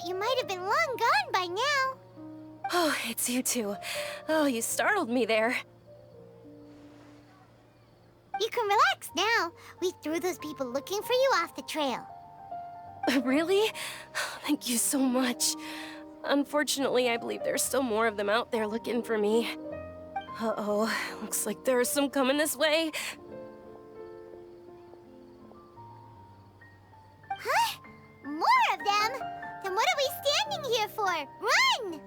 thought you might have been long gone by now. Oh, it's you two. Oh, you startled me there. You can relax now. We threw those people looking for you off the trail. Really? Thank you so much. Unfortunately, I believe there's still more of them out there looking for me. Uh-oh, looks like there's some coming this way. Huh? More of them? Then what are we standing here for? Run!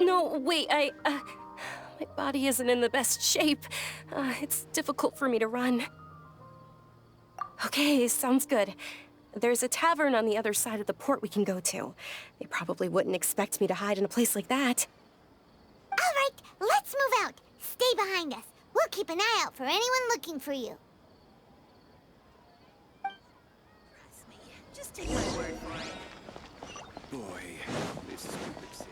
No, wait, my body isn't in the best shape. It's difficult for me to run. Okay, sounds good. There's a tavern on the other side of the port we can go to. They probably wouldn't expect me to hide in a place like that. All right, let's move out. Stay behind us. We'll keep an eye out for anyone looking for you. Trust me. Just take my word for it. Boy, this stupid city.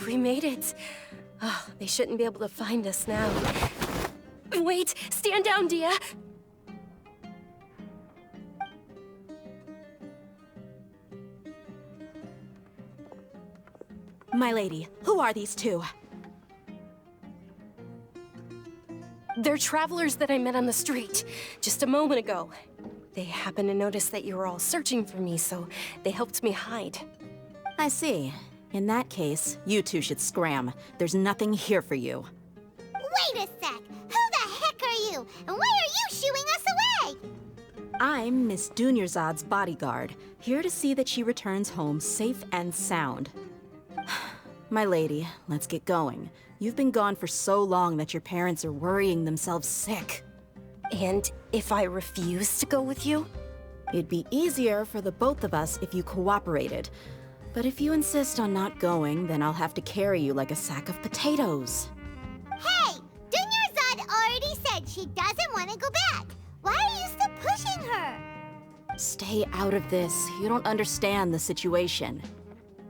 We made it. Oh, they shouldn't be able to find us now. Wait! Stand down, Dia! My lady, who are these two? They're travelers that I met on the street just a moment ago. They happened to notice that you were all searching for me, so they helped me hide. I see. In that case, you two should scram. There's nothing here for you. Wait a sec. Who the heck are you? And why are you shooing us away? I'm Miss Dunyarzad's bodyguard, here to see that she returns home safe and sound. My lady, let's get going. You've been gone for so long that your parents are worrying themselves sick. And if I refuse to go with you? It'd be easier for the both of us if you cooperated. But if you insist on not going, then I'll have to carry you like a sack of potatoes. Hey! Dunyarzad already said she doesn't want to go back. Why are you still pushing her? Stay out of this. You don't understand the situation.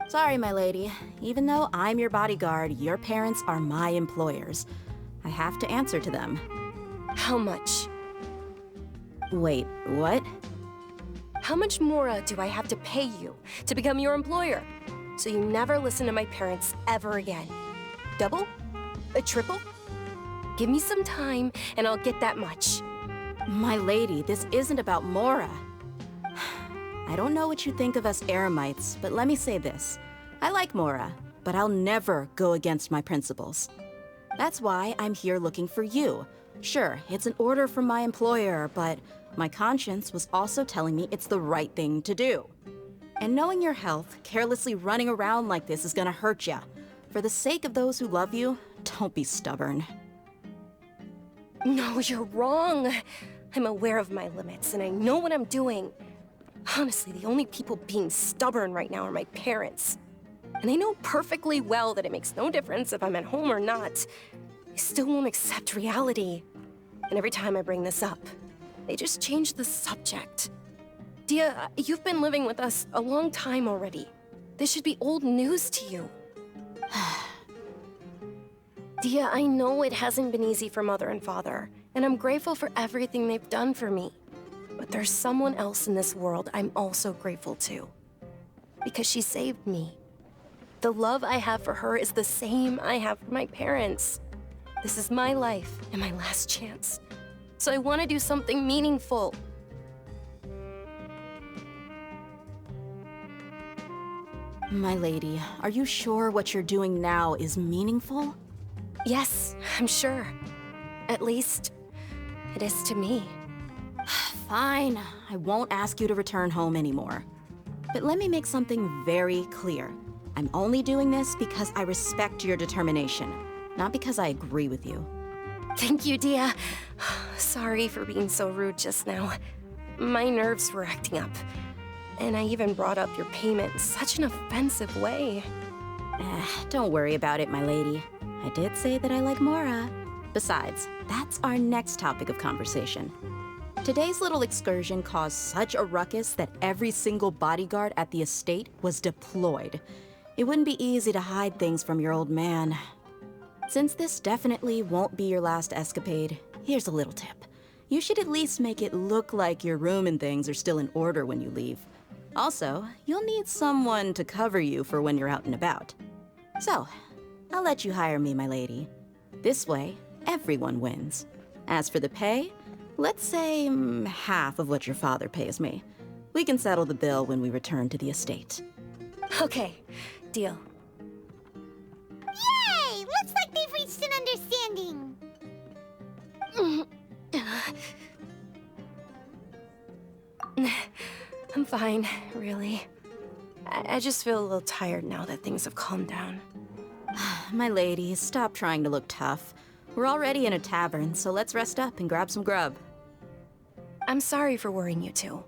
Sorry, my lady. Even though I'm your bodyguard, your parents are my employers. I have to answer to them. How much? Wait, what? How much more do I have to pay you to become your employer? So you never listen to my parents ever again. Double? A triple? Give me some time and I'll get that much. My lady, this isn't about Mora. I don't know what you think of us Eremites, but let me say this. I like Mora, but I'll never go against my principles. That's why I'm here looking for you. Sure, it's an order from my employer, but my conscience was also telling me it's the right thing to do. And knowing your health, carelessly running around like this is gonna hurt ya. For the sake of those who love you, don't be stubborn. No, you're wrong. I'm aware of my limits and I know what I'm doing. Honestly, the only people being stubborn right now are my parents. And I know perfectly well that it makes no difference if I'm at home or not. They still won't accept reality. And every time I bring this up, they just change the subject. Dia, you've been living with us a long time already. This should be old news to you. Dia, I know it hasn't been easy for Mother and Father, and I'm grateful for everything they've done for me. But there's someone else in this world I'm also grateful to. Because she saved me. The love I have for her is the same I have for my parents. This is my life and my last chance. So I want to do something meaningful. My lady, are you sure what you're doing now is meaningful? Yes, I'm sure. At least, it is to me. Fine, I won't ask you to return home anymore. But let me make something very clear. I'm only doing this because I respect your determination, not because I agree with you. Thank you, Dia. Sorry for being so rude just now. My nerves were acting up. And I even brought up your payment in such an offensive way. Don't worry about it, my lady. I did say that I like Mora. Besides, that's our next topic of conversation. Today's little excursion caused such a ruckus that every single bodyguard at the estate was deployed. It wouldn't be easy to hide things from your old man. Since this definitely won't be your last escapade, here's a little tip. You should at least make it look like your room and things are still in order when you leave. Also, you'll need someone to cover you for when you're out and about. So, I'll let you hire me, my lady. This way, everyone wins. As for the pay, let's say half of what your father pays me. We can settle the bill when we return to the estate. Okay, deal. Yay! Looks like they've reached an understanding. I'm fine, really. I just feel a little tired now that things have calmed down. My lady, stop trying to look tough. We're already in a tavern, so let's rest up and grab some grub. I'm sorry for worrying you two.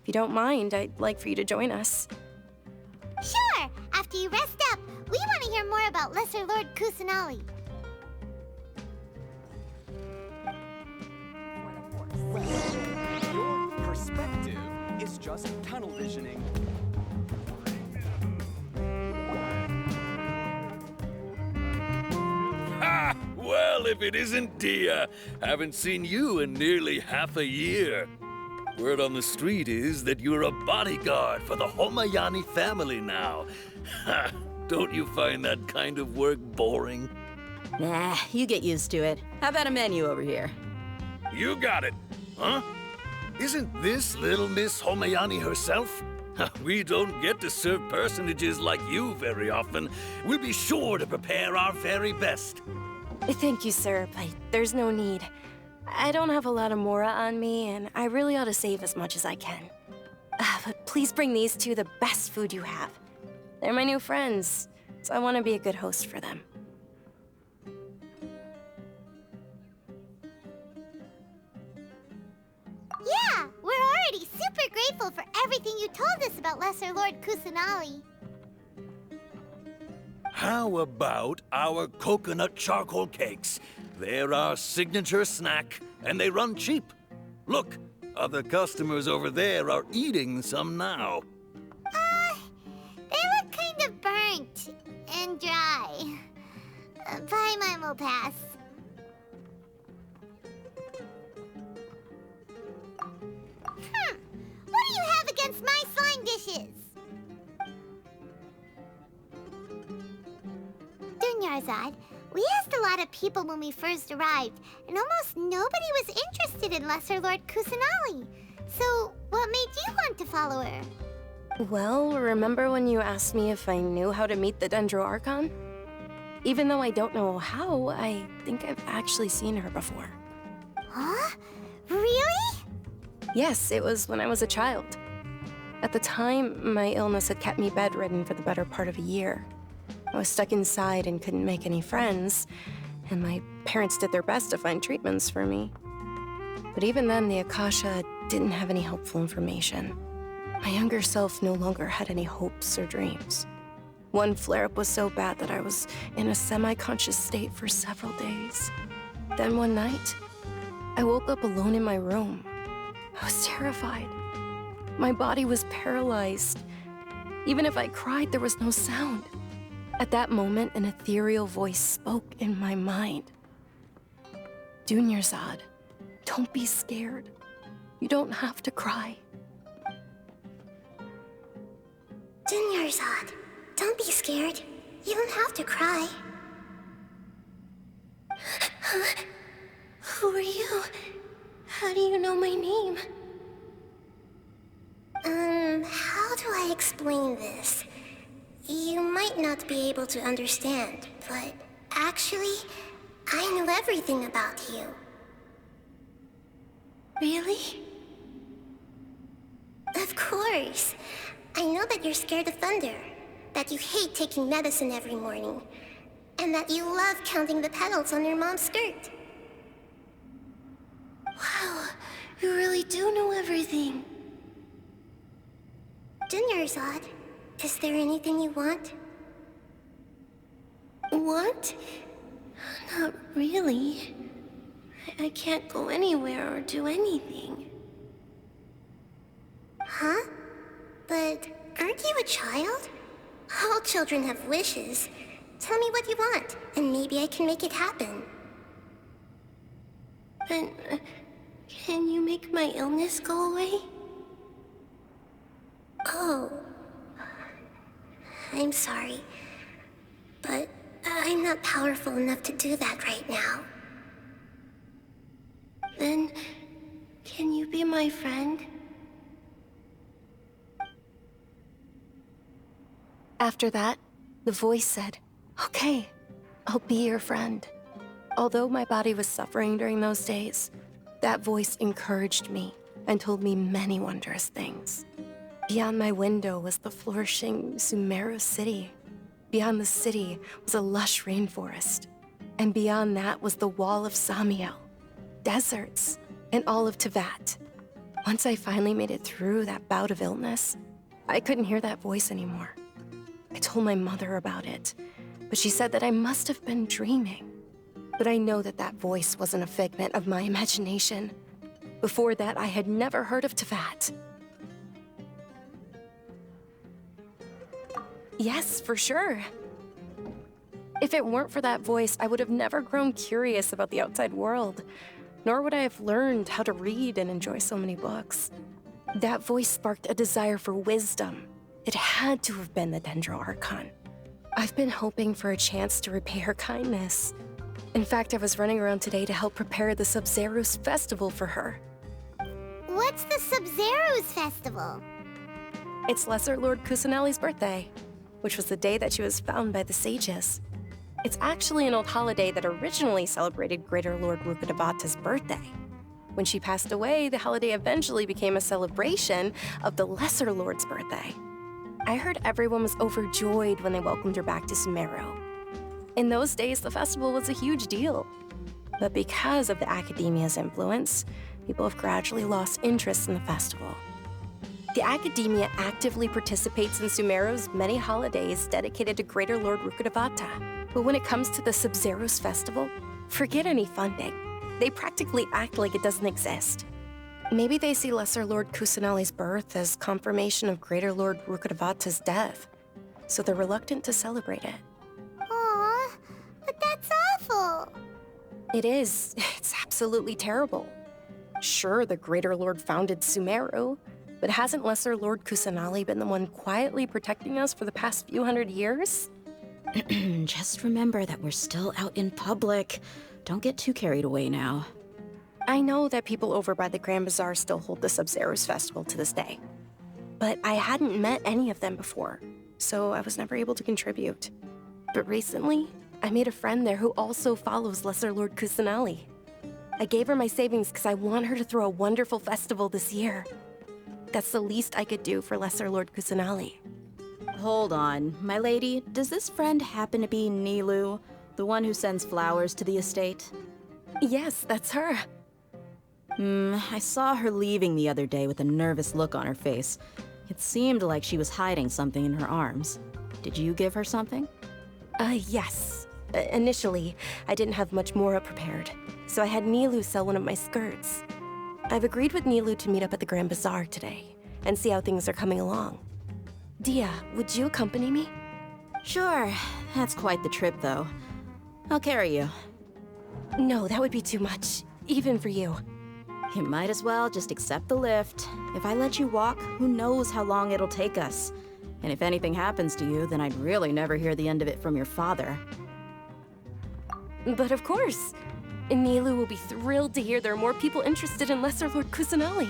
If you don't mind, I'd like for you to join us. Sure! After you rest up, we want to hear more about Lesser Lord Kusanali. Your perspective is just tunnel visioning. Ha! Well, if it isn't Dia, haven't seen you in nearly half a year. Word on the street is that you're a bodyguard for the Homayani family now. Ha! Don't you find that kind of work boring? Nah, you get used to it. How about a menu over here? You got it, huh? Isn't this little Miss Homayani herself? We don't get to serve personages like you very often. We'll be sure to prepare our very best. Thank you, sir, but there's no need. I don't have a lot of Mora on me, and I really ought to save as much as I can. But please bring these two the best food you have. They're my new friends, so I want to be a good host for them. Yeah, we're already super grateful for everything you told us about Lesser Lord Kusanali. How about our coconut charcoal cakes? They're our signature snack, and they run cheap. Look, other customers over there are eating some now. They look kind of burnt and dry. Paimon will pass. What do you have against my slime dishes? Dunyarzad, we asked a lot of people when we first arrived, and almost nobody was interested in Lesser Lord Kusanali. So, what made you want to follow her? Well, remember when you asked me if I knew how to meet the Dendro Archon? Even though I don't know how, I think I've actually seen her before. Huh? Really? Yes, it was when I was a child. At the time, my illness had kept me bedridden for the better part of a year. I was stuck inside and couldn't make any friends, and my parents did their best to find treatments for me. But even then, the Akasha didn't have any helpful information. My younger self no longer had any hopes or dreams. One flare-up was so bad that I was in a semi-conscious state for several days. Then one night, I woke up alone in my room. I was terrified. My body was paralyzed. Even if I cried, there was no sound. At that moment, an ethereal voice spoke in my mind. Dunyarzad, don't be scared. You don't have to cry. Dunyarzad, don't be scared. You don't have to cry. Who are you? How do you know my name? How do I explain this? You might not be able to understand, but actually, I know everything about you. Really? Of course. I know that you're scared of thunder, that you hate taking medicine every morning, and that you love counting the petals on your mom's skirt. Wow, you really do know everything. Dunyarzad, is there anything you want? Want? Not really. I can't go anywhere or do anything. Huh? But aren't you a child? All children have wishes. Tell me what you want, and maybe I can make it happen. But can you make my illness go away? Oh. I'm sorry. But I'm not powerful enough to do that right now. Then, can you be my friend? After that, the voice said, "Okay, I'll be your friend." Although my body was suffering during those days, that voice encouraged me and told me many wondrous things. Beyond my window was the flourishing Sumeru city. Beyond the city was a lush rainforest. And beyond that was the wall of Samiel, deserts, and all of Tevat. Once I finally made it through that bout of illness, I couldn't hear that voice anymore. I told my mother about it, but she said that I must have been dreaming. But I know that that voice wasn't a figment of my imagination. Before that, I had never heard of Tevat. Yes, for sure. If it weren't for that voice, I would have never grown curious about the outside world, nor would I have learned how to read and enjoy so many books. That voice sparked a desire for wisdom. It had to have been the Dendro Archon. I've been hoping for a chance to repay her kindness. In fact, I was running around today to help prepare the Sub-Zerus festival for her. What's the Sub-Zerus festival? It's Lesser Lord Kusanali's birthday, which was the day that she was found by the sages. It's actually an old holiday that originally celebrated Greater Lord Rukkhadevata's birthday. When she passed away, the holiday eventually became a celebration of the Lesser Lord's birthday. I heard everyone was overjoyed when they welcomed her back to Sumeru. In those days, the festival was a huge deal. But because of the academia's influence, people have gradually lost interest in the festival. The academia actively participates in Sumeru's many holidays dedicated to Greater Lord Rukkhadevata. But when it comes to the Sub-Zerus festival, forget any funding. They practically act like it doesn't exist. Maybe they see Lesser Lord Kusanali's birth as confirmation of Greater Lord Rukkhadevata's death, so they're reluctant to celebrate it. Aw, but that's awful. It is. It's absolutely terrible. Sure, the Greater Lord founded Sumeru, but hasn't Lesser Lord Kusanali been the one quietly protecting us for the past few hundred years? Just remember that we're still out in public. Don't get too carried away now. I know that people over by the Grand Bazaar still hold the Sub-Zerus festival to this day. But I hadn't met any of them before, so I was never able to contribute. But recently, I made a friend there who also follows Lesser Lord Kusanali. I gave her my savings because I want her to throw a wonderful festival this year. That's the least I could do for Lesser Lord Kusanali. Hold on, my lady. Does this friend happen to be Nilu, the one who sends flowers to the estate? Yes, that's her. I saw her leaving the other day with a nervous look on her face. It seemed like she was hiding something in her arms. Did you give her something? Yes. Initially, I didn't have much Mora prepared, so I had Nilu sell one of my skirts. I've agreed with Nilu to meet up at the Grand Bazaar today and see how things are coming along. Dia, would you accompany me? Sure. That's quite the trip, though. I'll carry you. No, that would be too much, even for you. You might as well just accept the lift. If I let you walk, who knows how long it'll take us. And if anything happens to you, then I'd really never hear the end of it from your father. But of course. Nilu will be thrilled to hear there are more people interested in Lesser Lord Kusanali.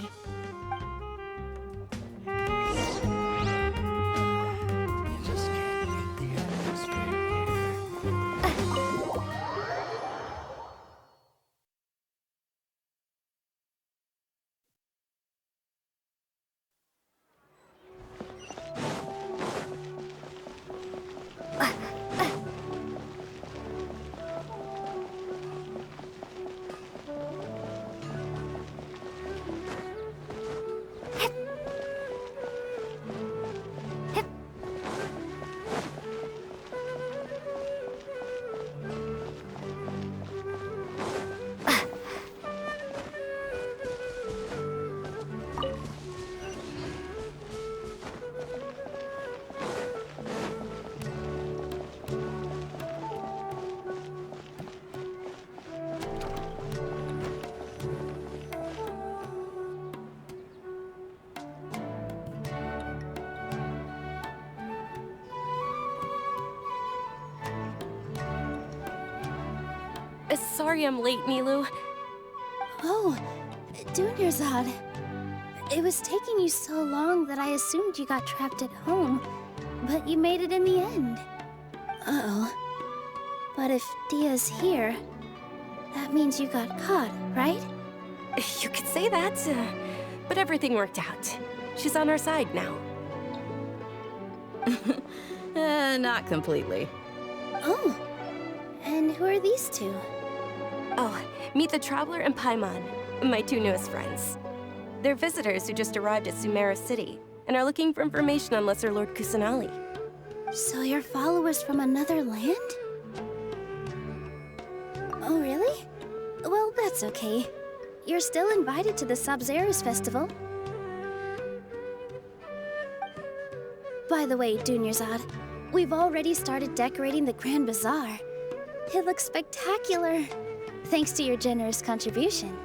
Sorry I'm late, Nilu. Oh, Dunyarzad. It was taking you so long that I assumed you got trapped at home, but you made it in the end. Uh-oh. But if Dia's here, that means you got caught, right? You could say that, but everything worked out. She's on our side now. Not completely. Oh, and who are these two? Oh, meet the Traveler and Paimon, my two newest friends. They're visitors who just arrived at Sumeru City and are looking for information on Lesser Lord Kusanali. So you're followers from another land? Oh, really? Well, that's okay. You're still invited to the Sabzeruz Festival. By the way, Dunyarzad, we've already started decorating the Grand Bazaar. It looks spectacular, thanks to your generous contribution.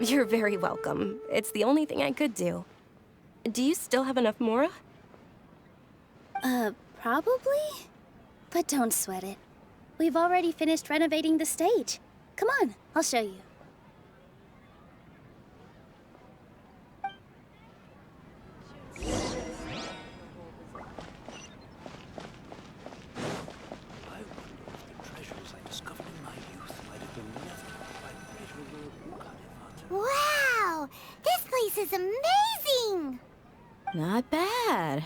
You're very welcome. It's the only thing I could do. Do you still have enough Mora? Probably? But don't sweat it. We've already finished renovating the stage. Come on, I'll show you. Wow! This place is amazing! Not bad.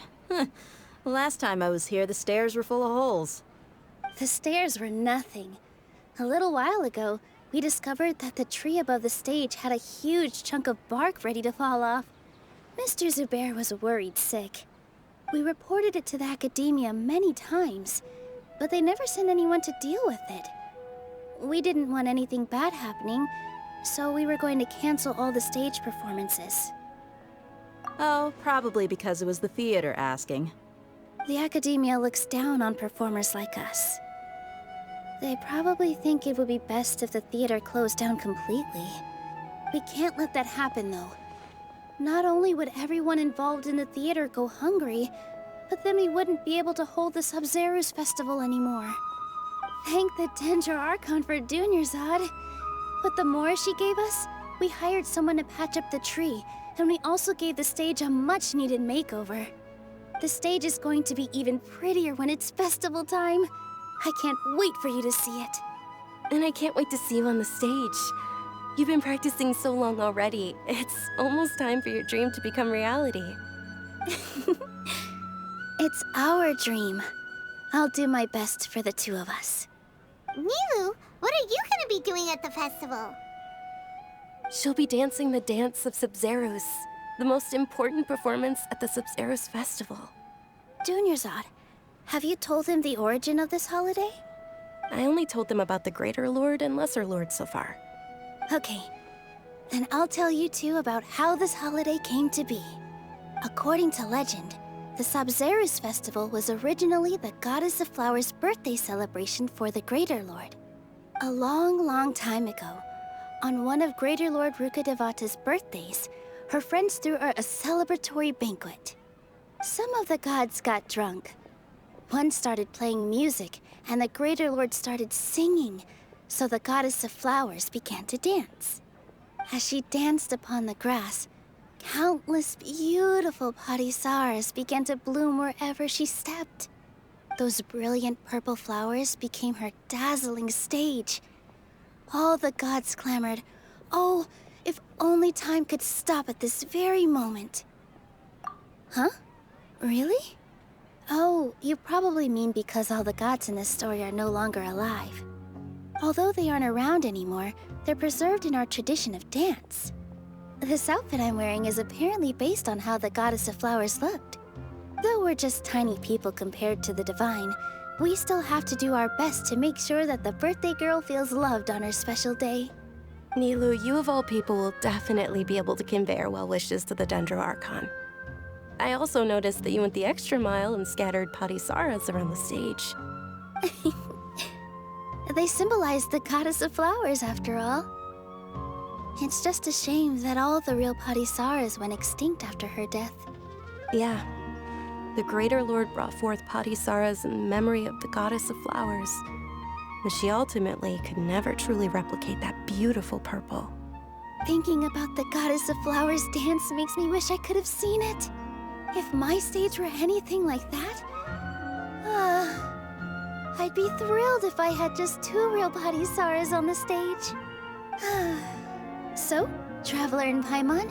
Last time I was here, the stairs were full of holes. The stairs were nothing. A little while ago, we discovered that the tree above the stage had a huge chunk of bark ready to fall off. Mr. Zubair was worried sick. We reported it to the academia many times, but they never sent anyone to deal with it. We didn't want anything bad happening, so we were going to cancel all the stage performances. Oh, probably because it was the theater asking. The academia looks down on performers like us. They probably think it would be best if the theater closed down completely. We can't let that happen, though. Not only would everyone involved in the theater go hungry, but then we wouldn't be able to hold the Sabzeruz Festival anymore. Thank the Dendra Archon for Dunyarzad. But the more she gave us, we hired someone to patch up the tree, and we also gave the stage a much-needed makeover. The stage is going to be even prettier when it's festival time. I can't wait for you to see it. And I can't wait to see you on the stage. You've been practicing so long already. It's almost time for your dream to become reality. It's our dream. I'll do my best for the two of us. Nilu, what are you gonna be doing at the festival? She'll be dancing the dance of Sabzeruz, the most important performance at the Sabzeruz Festival. Dunyarzad, have you told him the origin of this holiday? I only told them about the Greater Lord and Lesser Lord so far. Okay, then I'll tell you two about how this holiday came to be. According to legend, the Sabzeruz Festival was originally the Goddess of Flowers' birthday celebration for the Greater Lord. A long, long time ago, on one of Greater Lord Rukkhadevata's birthdays, her friends threw her a celebratory banquet. Some of the gods got drunk. One started playing music, and the Greater Lord started singing, so the Goddess of Flowers began to dance. As she danced upon the grass, countless beautiful padisaras began to bloom wherever she stepped. Those brilliant purple flowers became her dazzling stage. All the gods clamored, "Oh, if only time could stop at this very moment." Huh? Really? Oh, you probably mean because all the gods in this story are no longer alive. Although they aren't around anymore, they're preserved in our tradition of dance. This outfit I'm wearing is apparently based on how the Goddess of Flowers looked. Though we're just tiny people compared to the divine, we still have to do our best to make sure that the birthday girl feels loved on her special day. Nilu, you of all people will definitely be able to convey our well wishes to the Dendro Archon. I also noticed that you went the extra mile and scattered padisaras around the stage. They symbolize the Goddess of Flowers, after all. It's just a shame that all the real padisaras went extinct after her death. Yeah. The Greater Lord brought forth padisaras in memory of the Goddess of Flowers. but she ultimately could never truly replicate that beautiful purple. Thinking about the Goddess of Flowers dance makes me wish I could have seen it. If my stage were anything like that, I'd be thrilled if I had just 2 real body Saras on the stage. So, Traveler and Paimon,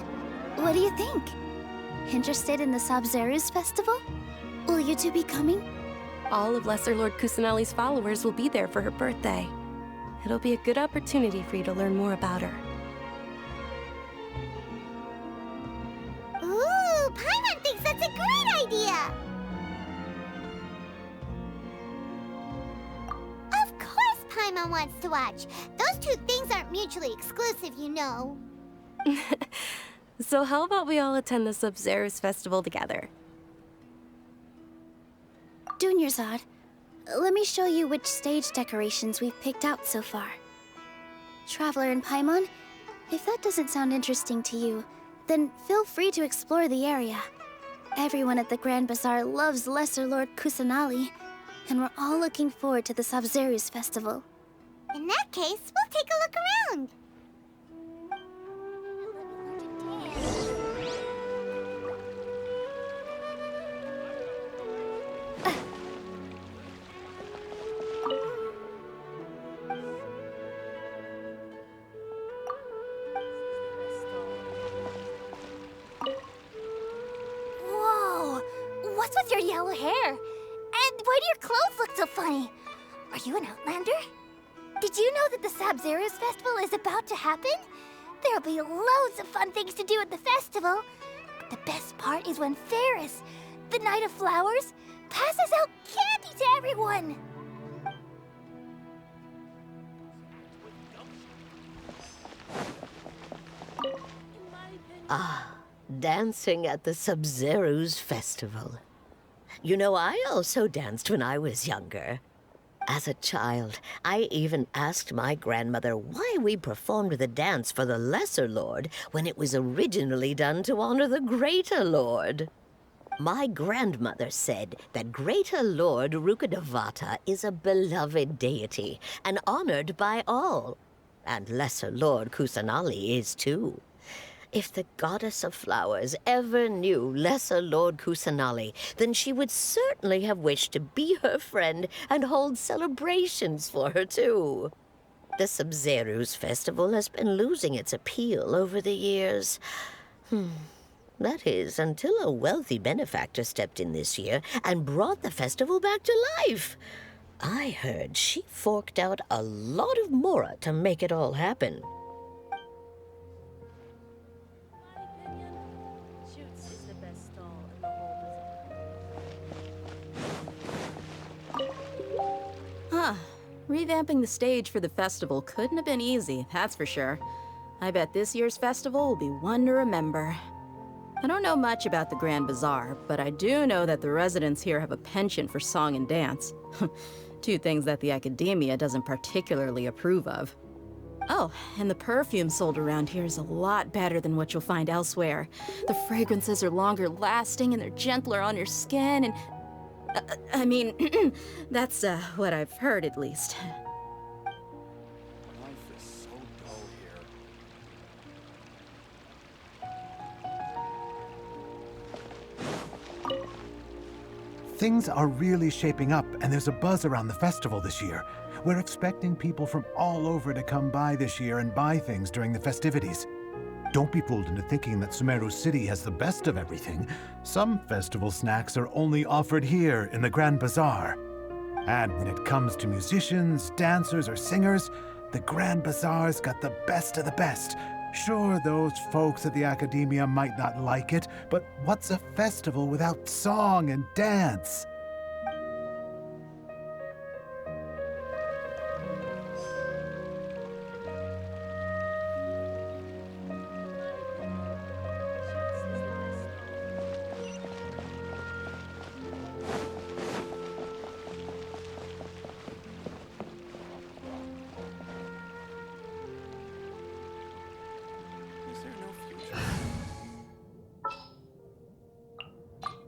what do you think? Interested in the Sabzeruz festival? Will you two be coming? All of Lesser Lord Kusanali's followers will be there for her birthday. It'll be a good opportunity for you to learn more about her. Ooh, Paimon thinks that's a great idea! Of course Paimon wants to watch. Those two things aren't mutually exclusive, you know. So how about we all attend the Sabzeruz festival together? Dunyarzad, let me show you which stage decorations we've picked out so far. Traveler and Paimon, if that doesn't sound interesting to you, then feel free to explore the area. Everyone at the Grand Bazaar loves Lesser Lord Kusanali, and we're all looking forward to the Sabzeruz festival. In that case, we'll take a look around. Whoa! What's with your yellow hair? And why do your clothes look so funny? Are you an Outlander? Did you know that the Sabzeruz festival is about to happen? There'll be loads of fun things to do at the festival. But the best part is when Ferris, the Knight of Flowers, passes out candy to everyone. Dancing at the Sabzeruz festival. You know, I also danced when I was younger. As a child, I even asked my grandmother why we performed the dance for the Lesser Lord when it was originally done to honor the Greater Lord. My grandmother said that Greater Lord Rukkhadevata is a beloved deity and honored by all. And Lesser Lord Kusanali is too. If the Goddess of Flowers ever knew Lesser Lord Kusanali, then she would certainly have wished to be her friend and hold celebrations for her, too. The Sabzeruz festival has been losing its appeal over the years. That is, until a wealthy benefactor stepped in this year and brought the festival back to life. I heard she forked out a lot of mora to make it all happen. Revamping the stage for the festival couldn't have been easy, that's for sure. I bet this year's festival will be one to remember. I don't know much about the Grand Bazaar, but I do know that the residents here have a penchant for song and dance. 2 things that the academia doesn't particularly approve of. Oh, and the perfume sold around here is a lot better than what you'll find elsewhere. The fragrances are longer lasting and they're gentler on your skin and... I mean, that's what I've heard at least. Life is so dull here. Things are really shaping up, and there's a buzz around the festival this year. We're expecting people from all over to come by this year and buy things during the festivities. Don't be fooled into thinking that Sumeru City has the best of everything. Some festival snacks are only offered here in the Grand Bazaar. And when it comes to musicians, dancers, or singers, the Grand Bazaar's got the best of the best. Sure, those folks at the academia might not like it, but what's a festival without song and dance?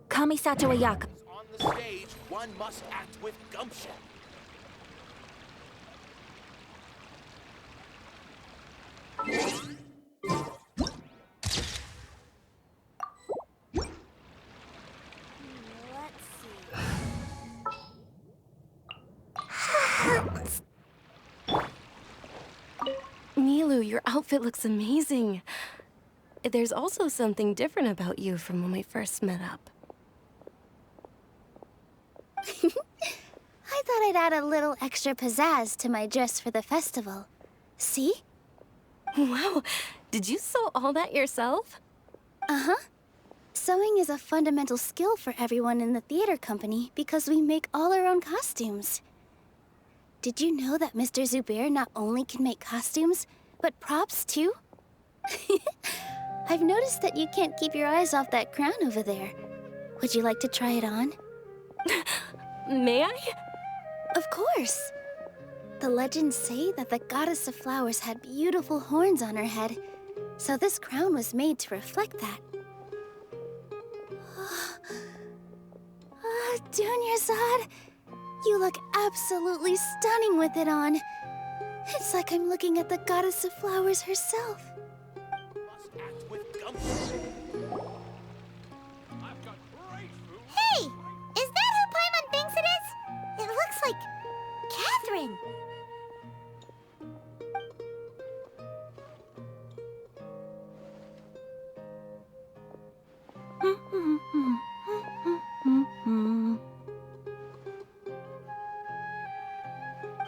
Kamisato Ayaka. On the stage, one must act with gumption. Nilou, your outfit looks amazing. There's also something different about you from when we first met up. I thought I'd add a little extra pizzazz to my dress for the festival. See? Wow, did you sew all that yourself? Uh-huh. Sewing is a fundamental skill for everyone in the theater company because we make all our own costumes. Did you know that Mr. Zubair not only can make costumes, but props too? I've noticed that you can't keep your eyes off that crown over there. Would you like to try it on? May I? Of course. The legends say that the goddess of flowers had beautiful horns on her head, so this crown was made to reflect that. Dunyarzad, you look absolutely stunning with it on. It's like I'm looking at the goddess of flowers herself. Hey! Is that who Paimon thinks it is? It looks like Catherine.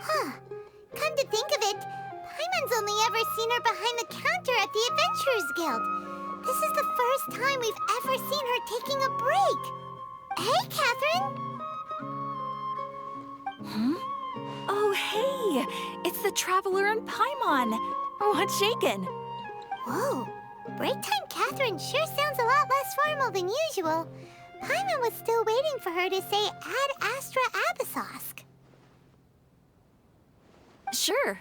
Huh. Come to think of it, Paimon's only ever seen her behind the counter at the Adventurers Guild. This is the first time we've ever seen her taking a break. Hey, Catherine! Oh, hey! It's the Traveler and Paimon! What's shaken? Whoa, break time Catherine sure sounds a lot less formal than usual. Paimon was still waiting for her to say Ad Astra Abyssosque. Sure.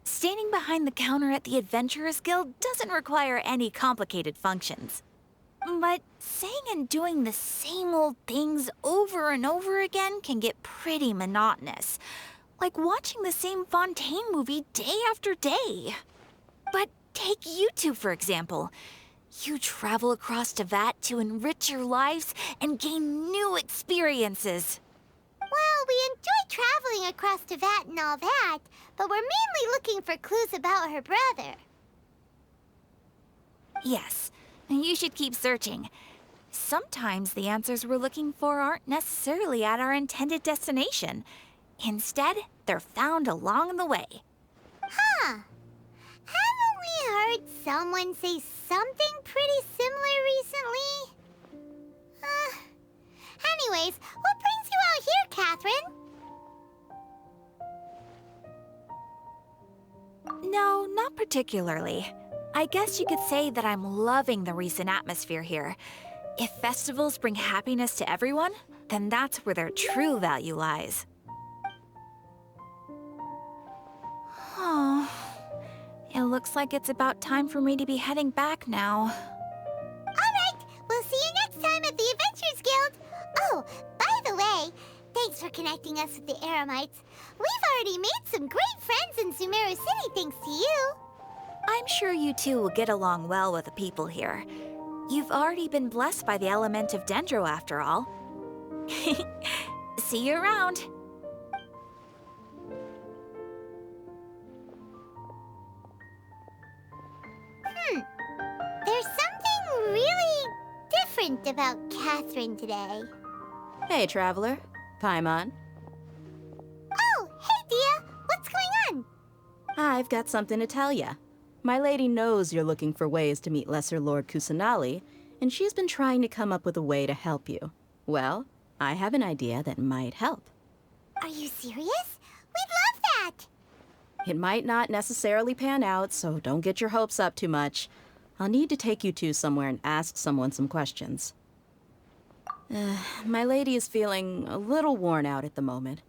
Standing behind the counter at the Adventurers Guild doesn't require any complicated functions. But saying and doing the same old things over and over again can get pretty monotonous. Like watching the same Fontaine movie day after day. But take you two, for example. You travel across Teyvat to enrich your lives and gain new experiences. Well, we enjoy traveling across Teyvat and all that, but we're mainly looking for clues about her brother. Yes, you should keep searching. Sometimes the answers we're looking for aren't necessarily at our intended destination. Instead, they're found along the way. Huh. Haven't we heard someone say something pretty similar recently? Anyways, what brings you out here, Catherine? No, not particularly. I guess you could say that I'm loving the recent atmosphere here. If festivals bring happiness to everyone, then that's where their true value lies. Oh, it looks like it's about time for me to be heading back now. All right, we'll see you next time at the Adventurers Guild. Oh, by the way, thanks for connecting us with the Eremites. We've already made some great friends in Sumeru City thanks to you. I'm sure you two will get along well with the people here. You've already been blessed by the element of Dendro, after all. See you around. There's something really different about Catherine today. Hey, Traveler. Paimon. Oh, hey, Dia. What's going on? I've got something to tell ya. My lady knows you're looking for ways to meet Lesser Lord Kusanali, and she's been trying to come up with a way to help you. Well, I have an idea that might help. Are you serious? We'd love that! It might not necessarily pan out, so don't get your hopes up too much. I'll need to take you two somewhere and ask someone some questions. My lady is feeling a little worn out at the moment.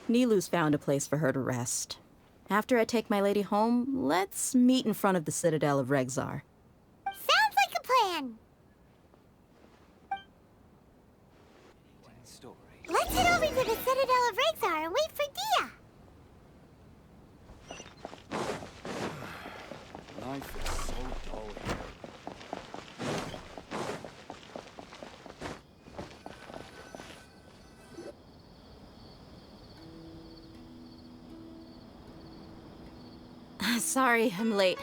Nilou's found a place for her to rest. After I take my lady home, let's meet in front of the Citadel of Regzar. Sounds like a plan. Let's head over to the Citadel of Regzar and wait for Dia. Life is so dull here. Sorry, I'm late.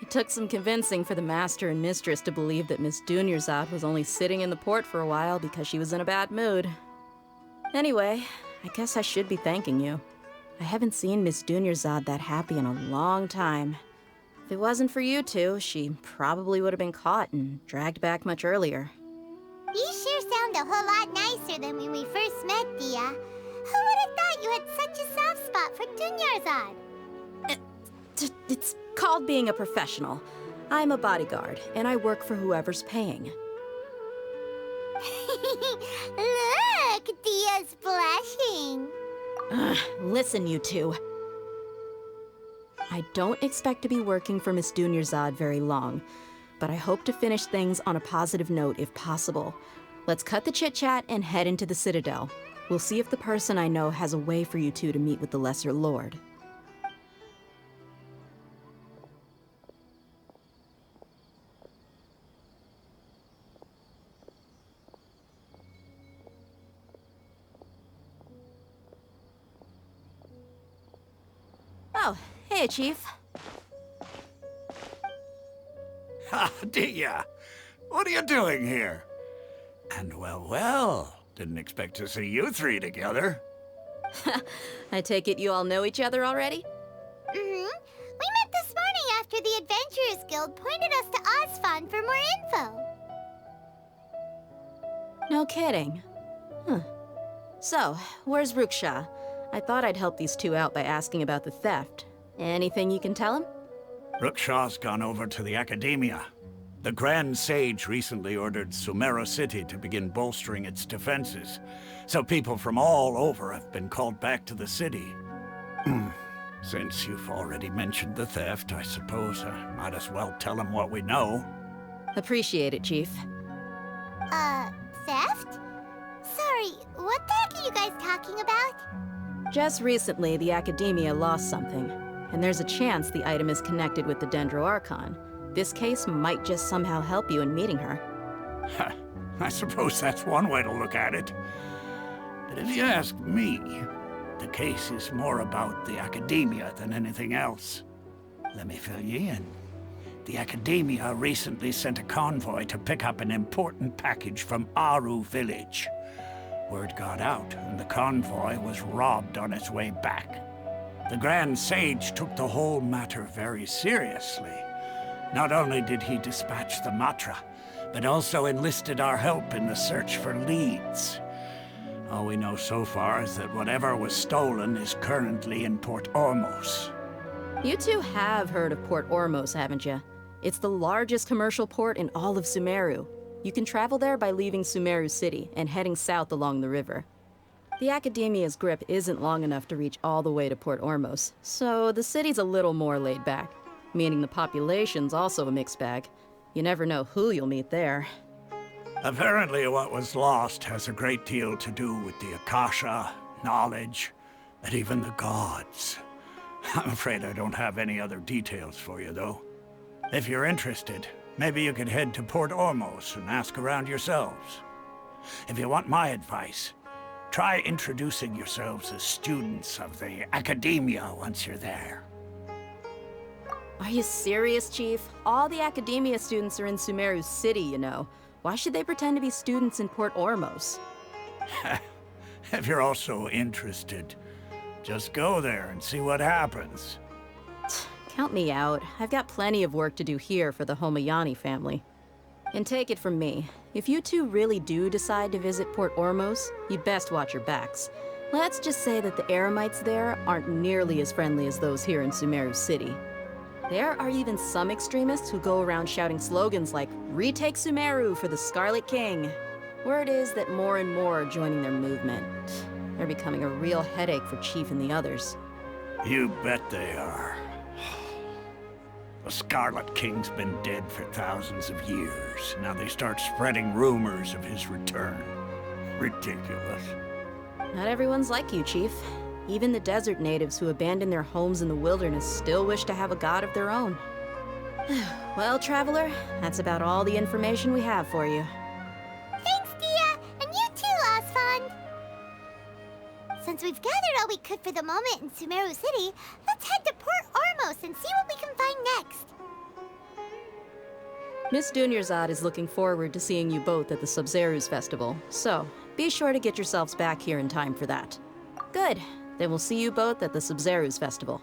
It took some convincing for the master and mistress to believe that Miss Dunyarzad was only sitting in the port for a while because she was in a bad mood. Anyway, I guess I should be thanking you. I haven't seen Miss Dunyarzad that happy in a long time. If it wasn't for you two, she probably would have been caught and dragged back much earlier. You sure sound a whole lot nicer than when we first met, Dia. Who would have thought you had such a soft spot for Dunyarzad? It's called being a professional. I'm a bodyguard, and I work for whoever's paying. Look, Dia's blushing. Listen, you two. I don't expect to be working for Miss Dunyarzad very long, but I hope to finish things on a positive note if possible. Let's cut the chit-chat and head into the Citadel. We'll see if the person I know has a way for you two to meet with the Lesser Lord. Oh, hey, Chief. Ha, Dia! What are you doing here? And well, didn't expect to see you three together. I take it you all know each other already? Mm-hmm. We met this morning after the Adventurers Guild pointed us to Osfon for more info. No kidding. Huh. So, where's Ruksha? I thought I'd help these two out by asking about the theft. Anything you can tell him? Rukshaw's gone over to the Academia. The Grand Sage recently ordered Sumeru City to begin bolstering its defenses, so people from all over have been called back to the city. Since you've already mentioned the theft, I suppose I might as well tell him what we know. Appreciate it, Chief. Theft? Sorry, what the heck are you guys talking about? Just recently, the Academia lost something, and there's a chance the item is connected with the Dendro Archon. This case might just somehow help you in meeting her. I suppose that's one way to look at it. But if you ask me, the case is more about the Academia than anything else. Let me fill you in. The Academia recently sent a convoy to pick up an important package from Aru village. Word got out, and the convoy was robbed on its way back. The Grand Sage took the whole matter very seriously. Not only did he dispatch the Matra, but also enlisted our help in the search for leads. All we know so far is that whatever was stolen is currently in Port Ormos. You two have heard of Port Ormos, haven't you? It's the largest commercial port in all of Sumeru. You can travel there by leaving Sumeru City and heading south along the river. The Academia's grip isn't long enough to reach all the way to Port Ormos, so the city's a little more laid back, meaning the population's also a mixed bag. You never know who you'll meet there. Apparently what was lost has a great deal to do with the Akasha, knowledge, and even the gods. I'm afraid I don't have any other details for you, though. If you're interested, maybe you could head to Port Ormos and ask around yourselves. If you want my advice, try introducing yourselves as students of the Academia once you're there. Are you serious, Chief? All the Academia students are in Sumeru City, you know. Why should they pretend to be students in Port Ormos? If you're also interested, just go there and see what happens. Count me out. I've got plenty of work to do here for the Homayani family. And take it from me, if you two really do decide to visit Port Ormos, you'd best watch your backs. Let's just say that the Eremites there aren't nearly as friendly as those here in Sumeru City. There are even some extremists who go around shouting slogans like, "Retake Sumeru for the Scarlet King." Word is that more and more are joining their movement. They're becoming a real headache for Chief and the others. You bet they are. The Scarlet King's been dead for thousands of years. Now they start spreading rumors of his return. Ridiculous. Not everyone's like you, Chief. Even the desert natives who abandoned their homes in the wilderness still wish to have a god of their own. Well, Traveler, that's about all the information we have for you. Thanks, Dia! And you too, Osfon! Since we've gathered all we could for the moment in Sumeru City, let's head to Port Deimos and see what we can find next. Miss Dunyarzad is looking forward to seeing you both at the Sub-Zeru's festival, so be sure to get yourselves back here in time for that. Good. Then we'll see you both at the Sub-Zeru's festival.